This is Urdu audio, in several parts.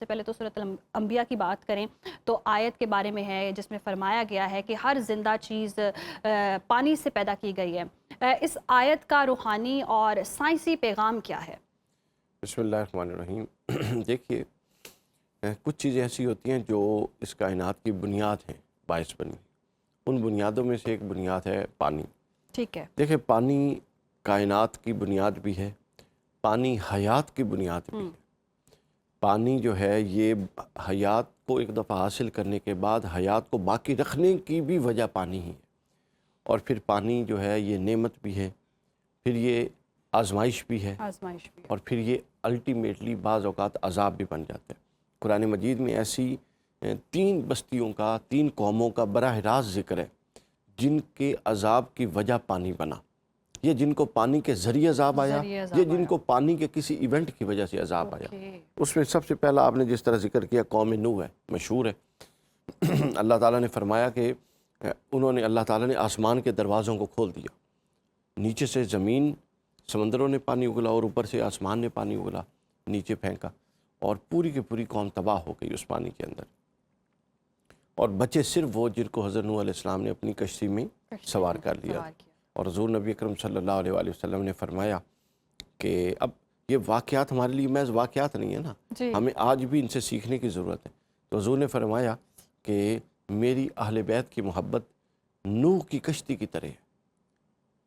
سے پہلے تو سورۃ الانبیاء کی بات کریں تو آیت کے بارے میں ہے جس میں فرمایا گیا ہے کہ ہر زندہ چیز پانی سے پیدا کی گئی ہے۔ اس آیت کا روحانی اور سائنسی پیغام کیا ہے؟ بسم اللہ الرحمن الرحیم۔ دیکھیے، کچھ چیزیں ایسی ہوتی ہیں جو اس کائنات کی بنیاد ہیں باعث بنی، ان بنیادوں میں سے ایک بنیاد ہے پانی۔ ٹھیک ہے۔ دیکھیں، پانی کائنات کی بنیاد بھی ہے، پانی حیات کی بنیاد بھی ہے۔ پانی جو ہے یہ حیات کو ایک دفعہ حاصل کرنے کے بعد حیات کو باقی رکھنے کی بھی وجہ پانی ہی ہے، اور پھر پانی جو ہے یہ نعمت بھی ہے، پھر یہ آزمائش بھی ہے، آزمائش بھی ہے۔ اور پھر یہ الٹیمیٹلی بعض اوقات عذاب بھی بن جاتا ہے۔ قرآن مجید میں ایسی 3 بستیوں کا، 3 قوموں کا براہ راست ذکر ہے جن کے عذاب کی وجہ پانی بنا، یہ جن کو پانی کے ذریعے عذاب آیا، یہ جن کو پانی کے کسی ایونٹ کی وجہ سے عذاب آیا۔ اس میں سب سے پہلا آپ نے جس طرح ذکر کیا قوم نوح ہے، مشہور ہے۔ اللہ تعالیٰ نے فرمایا کہ اللہ تعالیٰ نے آسمان کے دروازوں کو کھول دیا، نیچے سے زمین، سمندروں نے پانی اگلا، اور اوپر سے آسمان نے پانی اگلا، نیچے پھینکا، اور پوری کی پوری قوم تباہ ہو گئی اس پانی کے اندر، اور بچے صرف وہ جن کو حضرت نوح علیہ السلام نے اپنی کشتی میں سوار کر لیا۔ اور حضور نبی اکرم صلی اللہ علیہ وآلہ وسلم نے فرمایا کہ اب یہ واقعات ہمارے لیے محض واقعات نہیں ہیں نا، ہمیں آج بھی ان سے سیکھنے کی ضرورت ہے۔ تو حضور نے فرمایا کہ میری اہل بیت کی محبت نوح کی کشتی کی طرح ہے،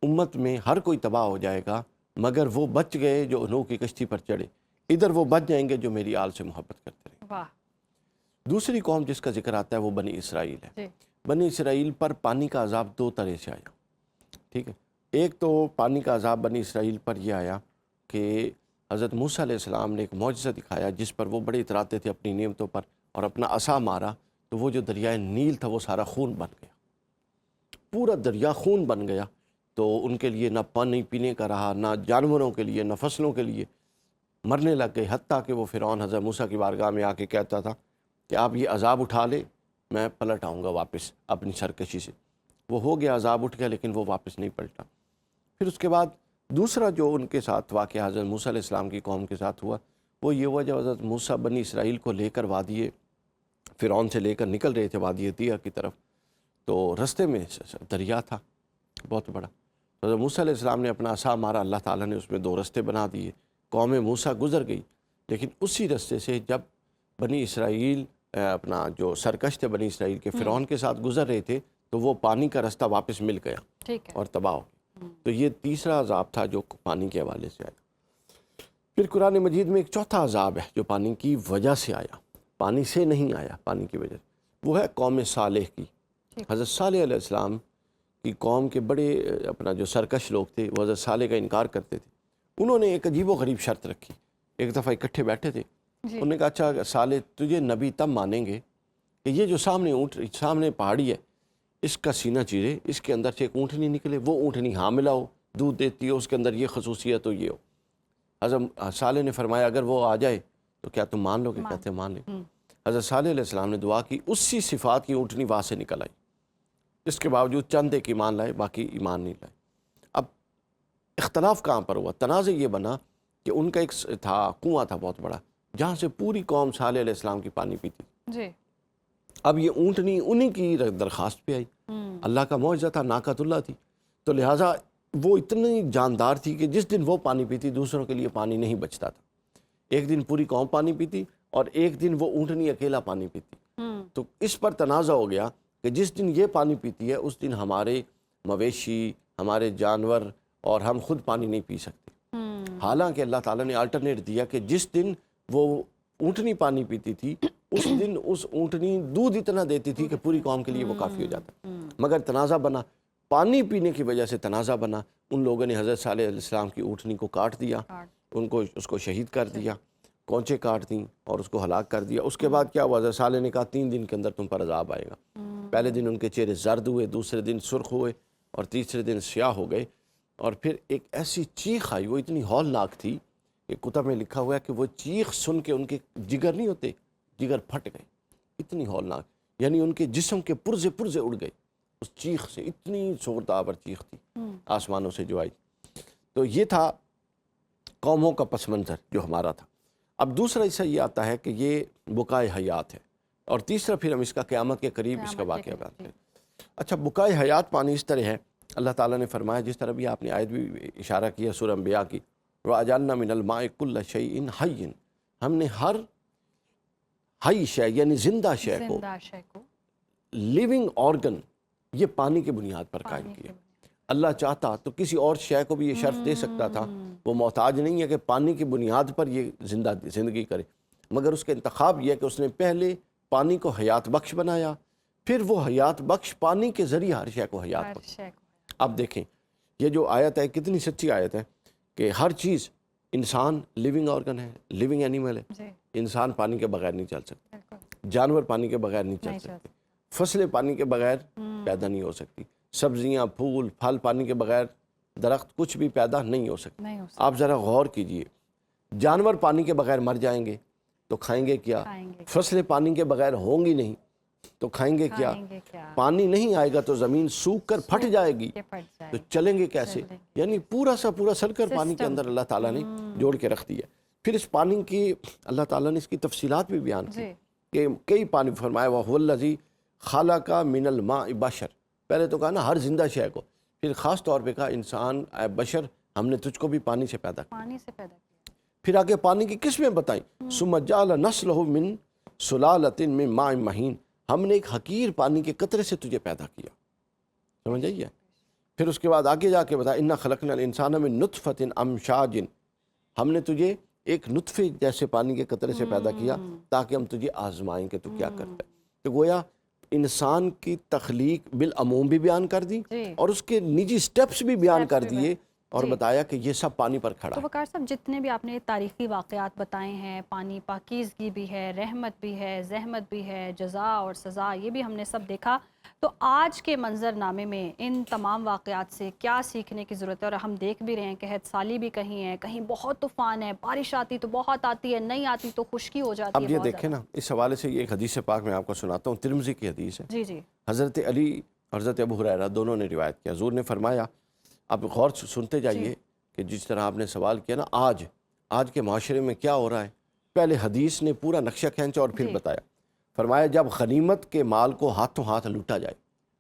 امت میں ہر کوئی تباہ ہو جائے گا مگر وہ بچ گئے جو نوح کی کشتی پر چڑھے، ادھر وہ بچ جائیں گے جو میری آل سے محبت کرتے رہے۔ دوسری قوم جس کا ذکر آتا ہے وہ بنی اسرائیل ہے۔ بنی اسرائیل پر پانی کا عذاب 2 طرح سے آیا، ٹھیک ہے۔ ایک تو پانی کا عذاب بنی اسرائیل پر یہ آیا کہ حضرت موسیٰ علیہ السلام نے ایک معجزہ دکھایا جس پر وہ بڑے اتراتے تھے اپنی نعمتوں پر، اور اپنا عصا مارا تو وہ جو دریائے نیل تھا وہ سارا خون بن گیا، پورا دریا خون بن گیا۔ تو ان کے لیے نہ پانی پینے کا رہا، نہ جانوروں کے لیے، نہ فصلوں کے لیے، مرنے لگ گئے، حتیٰ کہ وہ فرعون حضرت موسیٰ کی بارگاہ میں آ کے کہتا تھا کہ آپ یہ عذاب اٹھا لے، میں پلٹ آؤں گا واپس اپنی سرکشی سے۔ وہ ہو گیا، عذاب اٹھ گیا، لیکن وہ واپس نہیں پلٹا۔ پھر اس کے بعد دوسرا جو ان کے ساتھ واقعہ حضرت موسیٰ علیہ السلام کی قوم کے ساتھ ہوا وہ یہ ہوا، جب حضرت موسیٰ بنی اسرائیل کو لے کر وادی فرعون سے لے کر نکل رہے تھے وادی طیہ کی طرف، تو رستے میں دریا تھا بہت بڑا۔ حضرت موسیٰ علیہ السلام نے اپنا عصا مارا، اللہ تعالیٰ نے اس میں 2 رستے بنا دیے، قوم موسیٰ گزر گئی۔ لیکن اسی رستے سے جب بنی اسرائیل اپنا جو سرکش تھے بنی اسرائیل کے فرعون کے ساتھ گزر رہے تھے تو وہ پانی کا رستہ واپس مل گیا اور تباہ ہو گیا۔ تو یہ تیسرا عذاب تھا جو پانی کے حوالے سے آیا۔ پھر قرآن مجید میں ایک چوتھا عذاب ہے جو پانی کی وجہ سے آیا، پانی سے نہیں آیا، پانی کی وجہ سے، وہ ہے قوم صالح کی۔ حضرت صالح علیہ السلام کی قوم کے بڑے اپنا جو سرکش لوگ تھے وہ حضرت صالح کا انکار کرتے تھے۔ انہوں نے ایک عجیب و غریب شرط رکھی، ایک دفعہ اکٹھے بیٹھے تھے، انہوں نے کہا اچھا صالح تجھے نبی تب مانیں گے کہ یہ جو سامنے پہاڑی ہے اس کا سینہ چیرے، اس کے اندر سے ایک اونٹنی نکلے، وہ اونٹنی حاملہ ہو، دودھ دیتی ہو، اس کے اندر یہ خصوصیت ہو، یہ ہو۔ حضرت صالح نے فرمایا اگر وہ آ جائے تو کیا تم مان لو گے؟ کہتے ہیں مان لیں۔ حضرت صالح علیہ السلام نے دعا کی، اسی صفات کی اونٹنی وہاں سے نکل آئی، اس کے باوجود چند ایک ایمان لائے، باقی ایمان نہیں لائے۔ اب اختلاف کہاں پر ہوا؟ تنازع یہ بنا کہ ان کا ایک کنواں تھا بہت بڑا جہاں سے پوری قوم صالح علیہ السلام کی پانی پیتی تھی۔ اب یہ اونٹنی انہی کی درخواست پہ آئی، اللہ کا معجزہ تھا، ناقۃ اللہ تھی، تو لہٰذا وہ اتنی جاندار تھی کہ جس دن وہ پانی پیتی دوسروں کے لیے پانی نہیں بچتا تھا۔ ایک دن پوری قوم پانی پیتی اور ایک دن وہ اونٹنی اکیلا پانی پیتی۔ تو اس پر تنازع ہو گیا کہ جس دن یہ پانی پیتی ہے اس دن ہمارے مویشی، ہمارے جانور اور ہم خود پانی نہیں پی سکتے۔ حالانکہ اللہ تعالیٰ نے آلٹرنیٹ دیا کہ جس دن وہ اونٹنی پانی پیتی تھی اس دن اس اونٹنی دودھ اتنا دیتی تھی کہ پوری قوم کے لیے وہ کافی ہو جاتا، مگر تنازع بنا، پانی پینے کی وجہ سے تنازع بنا۔ ان لوگوں نے حضرت صالح علیہ السلام کی اونٹنی کو کاٹ دیا، اس کو شہید کر دیا، کونچے کاٹ دیں اور اس کو ہلاک کر دیا۔ اس کے بعد کیا ہوا؟ حضرت صالح نے کہا 3 دن کے اندر تم پر عذاب آئے گا۔ پہلے دن ان کے چہرے زرد ہوئے، دوسرے دن سرخ ہوئے اور تیسرے دن سیاہ ہو گئے، اور پھر ایک ایسی چیخ آئی، وہ اتنی ہولناک تھی کہ کتب میں لکھا ہوا ہے کہ وہ چیخ سن کے ان کے جگر نہیں ہوتے، جگر پھٹ گئے، اتنی ہولناک، یعنی ان کے جسم کے پرزے اڑ گئے اس چیخ سے، اتنی زوردار چیخ تھی آسمانوں سے جو آئی۔ تو یہ تھا قوموں کا پس منظر جو ہمارا تھا۔ اب دوسرا حصہ یہ آتا ہے کہ یہ بقائے حیات ہے، اور تیسرا پھر ہم اس کا قیامت کے قریب اس کا واقعہ بیان کریں۔ اچھا، بقائے حیات پانی اس طرح ہے، اللہ تعالیٰ نے فرمایا، جس طرح بھی آپ نے آیت بھی اشارہ کیا سورہ انبیاء کی، وَأَجَعَلْنَا مِنَ الْمَاءِ كُلَّ شَيْءٍ حَيٍّ، ہم نے ہر حی شے یعنی زندہ شے کو، لیونگ آرگن، یہ پانی کی بنیاد پر قائم کیا۔ اللہ چاہتا تو کسی اور شے کو بھی یہ شرف دے سکتا تھا، وہ محتاج نہیں ہے کہ پانی کی بنیاد پر یہ زندگی کرے، مگر اس کا انتخاب یہ ہے کہ اس نے پہلے پانی کو حیات بخش بنایا، پھر وہ حیات بخش پانی کے ذریعے ہر شے کو حیات بخش۔ اب دیکھیں یہ جو آیت ہے کتنی سچی آیت ہے کہ ہر چیز، انسان لیونگ آرگن ہے، لیونگ اینیمل ہے، انسان پانی کے بغیر نہیں چل سکتا، جانور پانی کے بغیر نہیں چل سکتے، فصلیں پانی کے بغیر پیدا نہیں ہو سکتی، سبزیاں، پھول، پھل پانی کے بغیر، درخت کچھ بھی پیدا نہیں ہو سکتا۔ آپ ذرا غور کیجئے، جانور پانی کے بغیر مر جائیں گے تو کھائیں گے کیا؟ فصلیں پانی کے بغیر ہوں گی نہیں تو کھائیں گے کیا؟ پانی نہیں آئے گا تو زمین سوکھ کر پھٹ جائے گی تو چلیں گے کیسے؟ یعنی پورا سرکل پانی کے اندر اللہ تعالیٰ نے جوڑ کے رکھ دیا۔ پھر اس پانی کی اللہ تعالیٰ نے اس کی تفصیلات بھی بیان کی کہ کئی پانی فرمایا، وَهُوَ الَّذِي خَلَقَ مِنَ الْمَاءِ بَشَرٍ، پہلے تو کہا نا ہر زندہ شے کو، پھر خاص طور پہ کہا انسان، اے بشر، ہم نے تجھ کو بھی پانی سے پیدا کیا۔ پھر آگے پانی کی قسمیں بتائیں، ثُمَّ جَعَلَ نَسْلَهُ مِن سُلَالَةٍ مِن مَاءٍ مَهِينٍ، ہم نے ایک حقیر پانی کے قطرے سے تجھے پیدا کیا، سمجھ آئیے؟ پھر اس کے بعد آگے جا کے بتایا، اِنَّا خَلَقْنَا الْإِنسَانَ مِن نُطْفَةٍ أَمْشَاجٍ، ہم نے تجھے ایک نطفے جیسے پانی کے قطرے سے پیدا کیا تاکہ ہم تجھے آزمائیں کہ تو کیا کرتا ہے۔ تو گویا انسان کی تخلیق بالعموم بھی بیان کر دی اور اس کے نجی سٹیپس بھی بیان کر دیے اور بتایا کہ یہ سب پانی پر کھڑا ہے۔ تو وقار صاحب، جتنے بھی آپ نے تاریخی واقعات بتائے ہیں، پانی پاکیزگی بھی ہے، رحمت بھی ہے، زحمت بھی ہے، جزا اور سزا، یہ بھی ہم نے سب دیکھا، تو آج کے منظر نامے میں ان تمام واقعات سے کیا سیکھنے کی ضرورت ہے؟ اور ہم دیکھ بھی رہے ہیں قحط سالی بھی کہیں ہے، کہیں بہت طوفان ہے، بارش آتی تو بہت آتی ہے، نہیں آتی تو خشکی ہو جاتی ہے۔ اب یہ دیکھیں نا، اس حوالے سے یہ ایک حدیث پاک میں آپ کو سناتا ہوں، ترمذی کی حدیث ہے۔ جی حضرت علی اور حضرت ابو ہریرہ دونوں نے روایت کیا، حضور نے فرمایا، اب غور سنتے جائیے کہ جس طرح آپ نے سوال کیا نا، آج کے معاشرے میں کیا ہو رہا ہے، پہلے حدیث نے پورا نقشہ کھینچا اور پھر بتایا۔ فرمایا جب غنیمت کے مال کو ہاتھوں ہاتھ لوٹا جائے،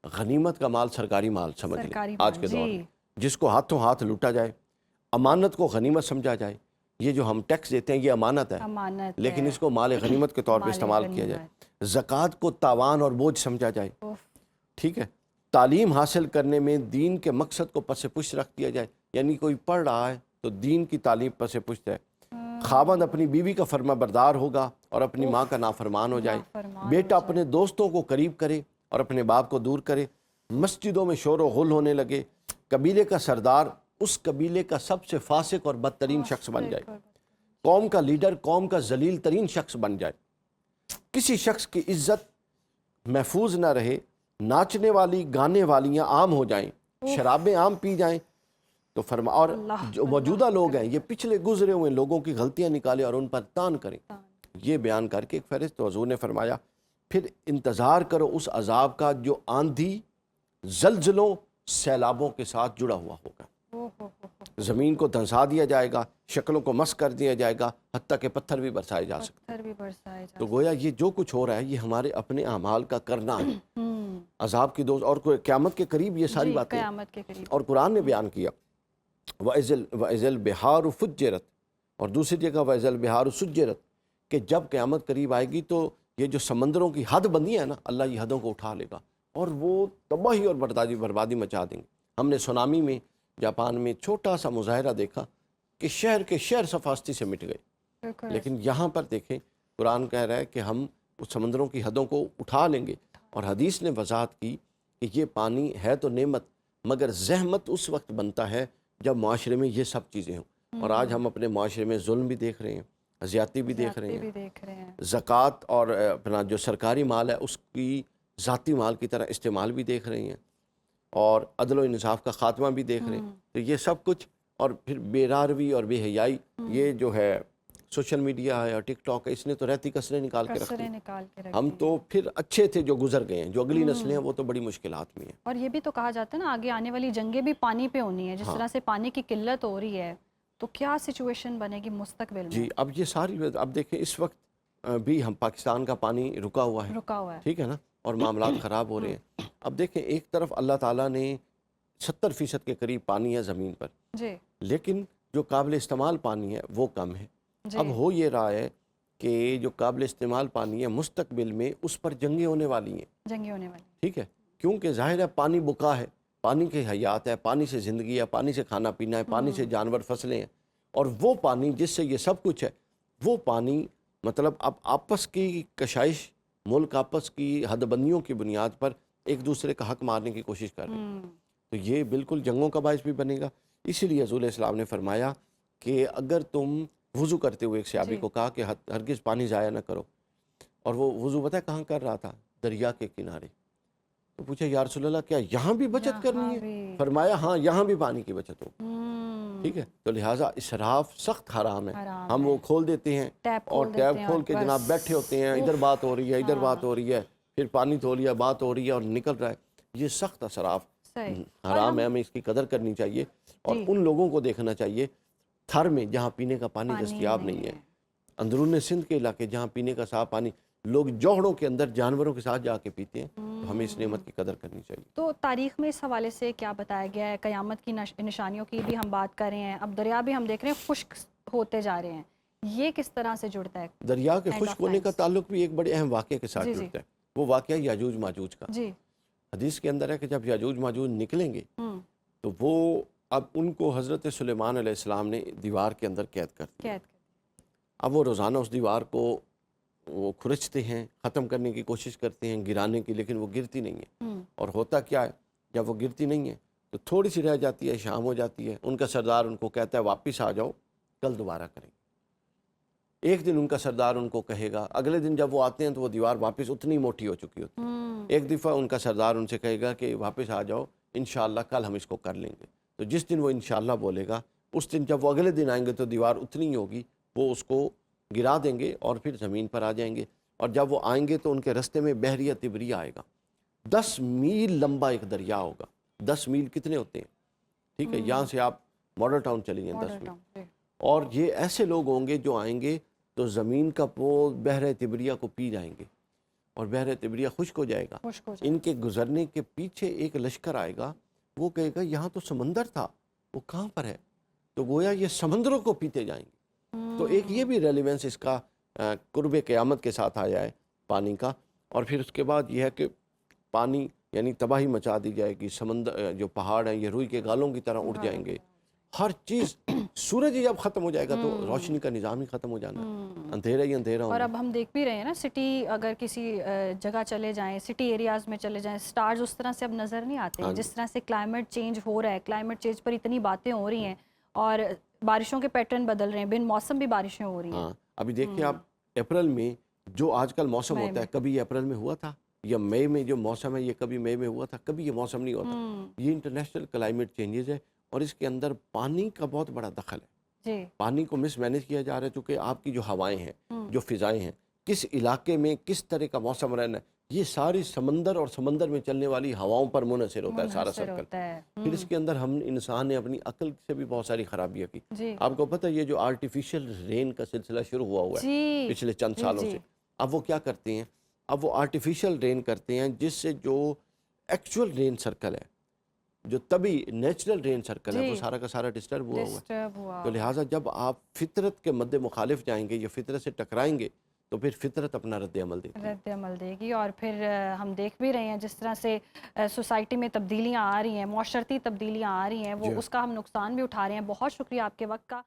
غنیمت کا مال سرکاری مال سمجھ لیں آج کے دور میں، جس کو ہاتھوں ہاتھ لوٹا جائے، امانت کو غنیمت سمجھا جائے، یہ جو ہم ٹیکس دیتے ہیں یہ امانت ہے لیکن اس کو مال غنیمت کے طور پہ استعمال کیا جائے، زکوٰۃ کو تاوان اور بوجھ سمجھا جائے، ٹھیک ہے، تعلیم حاصل کرنے میں دین کے مقصد کو پس پشت رکھ دیا جائے، یعنی کوئی پڑھ رہا ہے تو دین کی تعلیم پس پشت ہے، خاوند اپنی بیوی کا فرما بردار ہوگا اور اپنی ماں کا نافرمان ہو جائے، بیٹا اپنے دوستوں کو قریب کرے اور اپنے باپ کو دور کرے، مسجدوں میں شور و غل ہونے لگے، قبیلے کا سردار اس قبیلے کا سب سے فاسق اور بدترین شخص بن جائے، قوم کا لیڈر قوم کا ذلیل ترین شخص بن جائے، کسی شخص کی عزت محفوظ نہ رہے، ناچنے والی گانے والیاں عام ہو جائیں، شرابیں عام پی جائیں، تو فرما اور جو موجودہ لوگ ہیں یہ پچھلے گزرے ہوئے لوگوں کی غلطیاں نکالے اور ان پر تان کریں، یہ بیان کر کے ایک فہرست تو حضور نے فرمایا پھر انتظار کرو اس عذاب کا جو آندھی، زلزلوں، سیلابوں کے ساتھ جڑا ہوا ہوگا، زمین کو دھنسا دیا جائے گا، شکلوں کو مسخ کر دیا جائے گا، حتیٰ کہ پتھر بھی برسائے جا سکتے۔ تو گویا یہ جو کچھ ہو رہا ہے یہ ہمارے اپنے اعمال کا کرنا ہے، عذاب کی دوست اور قیامت کے قریب یہ ساری باتیں، اور قرآن نے بیان کیا وَإِذَا الْبِحَارُ فُجِّرَتْ، اور دوسری جگہ وَإِذَا الْبِحَارُ سُجِّرَتْ، کہ جب قیامت قریب آئے گی تو یہ جو سمندروں کی حد بندی ہے نا، اللہ یہ حدوں کو اٹھا لے گا اور وہ تباہی اور بربادی مچا دیں گے۔ ہم نے سونامی میں جاپان میں چھوٹا سا مظاہرہ دیکھا کہ شہر کے شہر صفاستی سے مٹ گئے، لیکن یہاں پر دیکھیں قرآن کہہ رہا ہے کہ ہم اس سمندروں کی حدوں کو اٹھا لیں گے، اور حدیث نے وضاحت کی کہ یہ پانی ہے تو نعمت، مگر زحمت اس وقت بنتا ہے جب معاشرے میں یہ سب چیزیں ہوں، اور آج ہم اپنے معاشرے میں ظلم بھی دیکھ رہے ہیں، زیادتی بھی دیکھ رہے ہیں، زکوٰۃ اور اپنا جو سرکاری مال ہے اس کی ذاتی مال کی طرح استعمال بھی دیکھ رہے ہیں، اور عدل و انصاف کا خاتمہ بھی دیکھ رہے ہیں، تو یہ سب کچھ، اور پھر بے راروی اور بے حیائی، یہ جو ہے سوشل میڈیا ہے اور ٹک ٹاک ہے، اس نے تو رہتی کسریں نکال کے رکھ دی، ہم تو پھر اچھے تھے جو گزر گئے ہیں، جو اگلی نسلیں ہیں وہ تو بڑی مشکلات میں ہیں۔ اور یہ بھی تو کہا جاتا ہے نا آگے آنے والی جنگیں بھی پانی پہ ہونی ہے، جس طرح سے پانی کی قلت ہو رہی ہے تو کیا سچویشن بنے گی مستقبل جی میں؟ اب یہ ساری اب دیکھیں اس وقت بھی ہم پاکستان کا پانی رکا ہوا ہے، رکا ہوا ہے. ٹھیک ہے نا، اور معاملات خراب ہو رہے ہیں. اب دیکھیں ایک طرف اللہ تعالیٰ نے 70% کے قریب پانی ہے زمین پر، جی لیکن جو قابل استعمال پانی ہے وہ کم ہے. جی اب ہو یہ رہا ہے کہ جو قابل استعمال پانی ہے مستقبل میں اس پر جنگیں ہونے والی ہیں، جنگی ہونے والی. ٹھیک ہے، کیونکہ ظاہر ہے پانی بقا ہے، پانی کی حیات ہے، پانی سے زندگی ہے، پانی سے کھانا پینا ہے، پانی سے جانور فصلیں ہیں، اور وہ پانی جس سے یہ سب کچھ ہے وہ پانی مطلب اب آپس کی کشائش، ملک آپس کی حد بندیوں کی بنیاد پر ایک دوسرے کا حق مارنے کی کوشش کر رہے ہیں. تو یہ بالکل جنگوں کا باعث بھی بنے گا. اسی لیے رسول اسلام نے فرمایا کہ اگر تم وضو کرتے ہوئے ایک صحابی جی. کو کہا کہ ہرگز پانی ضائع نہ کرو، اور وہ وضو پتہ ہے کہاں کر رہا تھا؟ دریا کے کنارے. تو پوچھا یا رسول اللہ کیا یہاں بھی بچت کرنی یہاں ہے؟ بھی. فرمایا ہاں یہاں بھی پانی کی بچت ہو. ہوں. ٹھیک ہے، تو لہٰذا اسراف سخت حرام ہے. حرام ہم ہے. وہ کھول دیتے ہیں ٹیپ اور کھول ٹیپ دیتے ہیں کھول کے اور جناب بس. بیٹھے ہوتے ہیں، ادھر بات ہو رہی ہے، ادھر بات ہو رہی ہے، پھر پانی دھو لیا، بات ہو رہی ہے اور نکل رہا ہے. یہ سخت اسراف صحیح. حرام ہے، ہمیں اس کی قدر کرنی چاہیے. اور جی. ان لوگوں کو دیکھنا چاہیے تھر میں جہاں پینے کا پانی دستیاب نہیں ہے، اندرون سندھ کے علاقے جہاں پینے کا صاف پانی لوگ جوہڑوں کے اندر جانوروں کے ساتھ جا کے پیتے ہیں. تو ہمیں اس نعمت کی قدر کرنی چاہیے. تو تاریخ میں اس حوالے سے کیا بتایا گیا ہے؟ قیامت کی نشانیوں کی بھی ہم بات کر رہے ہیں، اب دریا بھی ہم دیکھ رہے ہیں خشک ہوتے جا رہے ہیں. یہ کس طرح سے جڑتا ہے؟ دریا کے End خشک of ہونے کا times. تعلق بھی ایک بڑے اہم واقعے کے ساتھ جی. جڑتا ہے. وہ واقعہ یاجوج ماجوج کا. جی. حدیث کے اندر ہے کہ جب یاجوج ماجوج نکلیں گے ہوں. تو وہ اب ان کو حضرت سلیمان علیہ السلام نے دیوار کے اندر قید کر دیا. قید. اب وہ روزانہ اس دیوار کو وہ کھرچتے ہیں، ختم کرنے کی کوشش کرتے ہیں، گرانے کی، لیکن وہ گرتی نہیں ہے. اور ہوتا کیا ہے جب وہ گرتی نہیں ہے تو تھوڑی سی رہ جاتی ہے، شام ہو جاتی ہے، ان کا سردار ان کو کہتا ہے واپس آ جاؤ، کل دوبارہ کریں گے. ایک دن ان کا سردار ان کو کہے گا، اگلے دن جب وہ آتے ہیں تو وہ دیوار واپس اتنی موٹی ہو چکی ہوتی ہے. ایک دفعہ ان کا سردار ان سے کہے گا کہ واپس آ جاؤ، انشاءاللہ کل ہم اس کو کر لیں گے. تو جس دن وہ انشاءاللہ بولے گا اس دن جب وہ اگلے دن آئیں گے تو دیوار اتنی ہی ہوگی، وہ اس کو گرا دیں گے اور پھر زمین پر آ جائیں گے. اور جب وہ آئیں گے تو ان کے رستے میں بحریہ تبریہ آئے گا. 10 میل لمبا ایک دریا ہوگا. 10 میل کتنے ہوتے ہیں؟ ٹھیک ہے، یہاں سے آپ ماڈل ٹاؤن چلی جائیں 10 میل. اور یہ ایسے لوگ ہوں گے جو آئیں گے تو زمین کا وہ بحر تبریہ کو پی جائیں گے اور بحر تبریہ خشک ہو جائے گا. ان کے گزرنے کے پیچھے ایک لشکر آئے گا، وہ کہے گا یہاں تو سمندر تھا، وہ کہاں پر ہے؟ تو گویا یہ سمندروں کو پیتے جائیں گے. تو ایک یہ بھی ریلیونس اس کا قرب قیامت کے ساتھ آیا ہے پانی کا. اور پھر اس کے بعد یہ ہے کہ پانی یعنی تباہی مچا دی جائے گی. سمندر جو پہاڑ ہیں یہ روئی کے گالوں کی طرح اٹھ جائیں گے. ہر چیز سورج جب ختم ہو جائے گا تو روشنی کا نظام ہی ختم ہو جانا ہے، اندھیرا ہی اندھیرا ہوگا. اور اب ہم دیکھ بھی رہے ہیں نا، سٹی اگر کسی جگہ چلے جائیں، سٹی ایریاز میں چلے جائیں، سٹارز اس طرح سے اب نظر نہیں آتے ہیں. جس طرح سے کلائمیٹ چینج ہو رہا ہے، کلائمیٹ چینج پر اتنی باتیں ہو رہی ہیں اور بارشوں کے پیٹرن بدل رہے ہیں، بن موسم بھی بارشیں ہو رہی ہیں. ہاں ابھی دیکھیں آپ اپریل میں جو آج کل موسم ہوتا ہے، کبھی یہ اپریل میں ہوا تھا، یا مئی میں جو موسم ہے یہ کبھی مئی میں ہوا تھا، کبھی یہ موسم نہیں ہوتا. یہ انٹرنیشنل کلائمیٹ چینجز ہے اور اس کے اندر پانی کا بہت بڑا دخل ہے. جی. پانی کو مس مینیج کیا جا رہا ہے چونکہ آپ کی جو ہوائیں ہیں، جو فضائیں ہیں، کس علاقے میں کس طرح کا موسم رہنا ہے، یہ ساری سمندر اور سمندر میں چلنے والی ہواؤں پر منحصر ہوتا ہے سارا سرکل. پھر اس کے اندر ہم انسان نے اپنی عقل سے بھی بہت ساری خرابیاں کی. آپ کو پتہ ہے یہ جو آرٹیفیشل رین کا سلسلہ شروع ہوا ہے پچھلے چند سالوں سے، اب وہ کیا کرتے ہیں؟ اب وہ آرٹیفیشل رین کرتے ہیں جس سے جو ایکچول رین سرکل ہے، جو طبی نیچرل رین سرکل ہے، وہ سارا کا سارا ڈسٹرب ہوا ہوا ہے. تو لہٰذا جب آپ فطرت کے مد مخالف جائیں گے یا فطرت سے ٹکرائیں گے تو پھر فطرت اپنا رد عمل دے گی. اور پھر ہم دیکھ بھی رہے ہیں جس طرح سے سوسائٹی میں تبدیلیاں آ رہی ہیں، معاشرتی تبدیلیاں آ رہی ہیں، وہ اس کا ہم نقصان بھی اٹھا رہے ہیں. بہت شکریہ آپ کے وقت کا.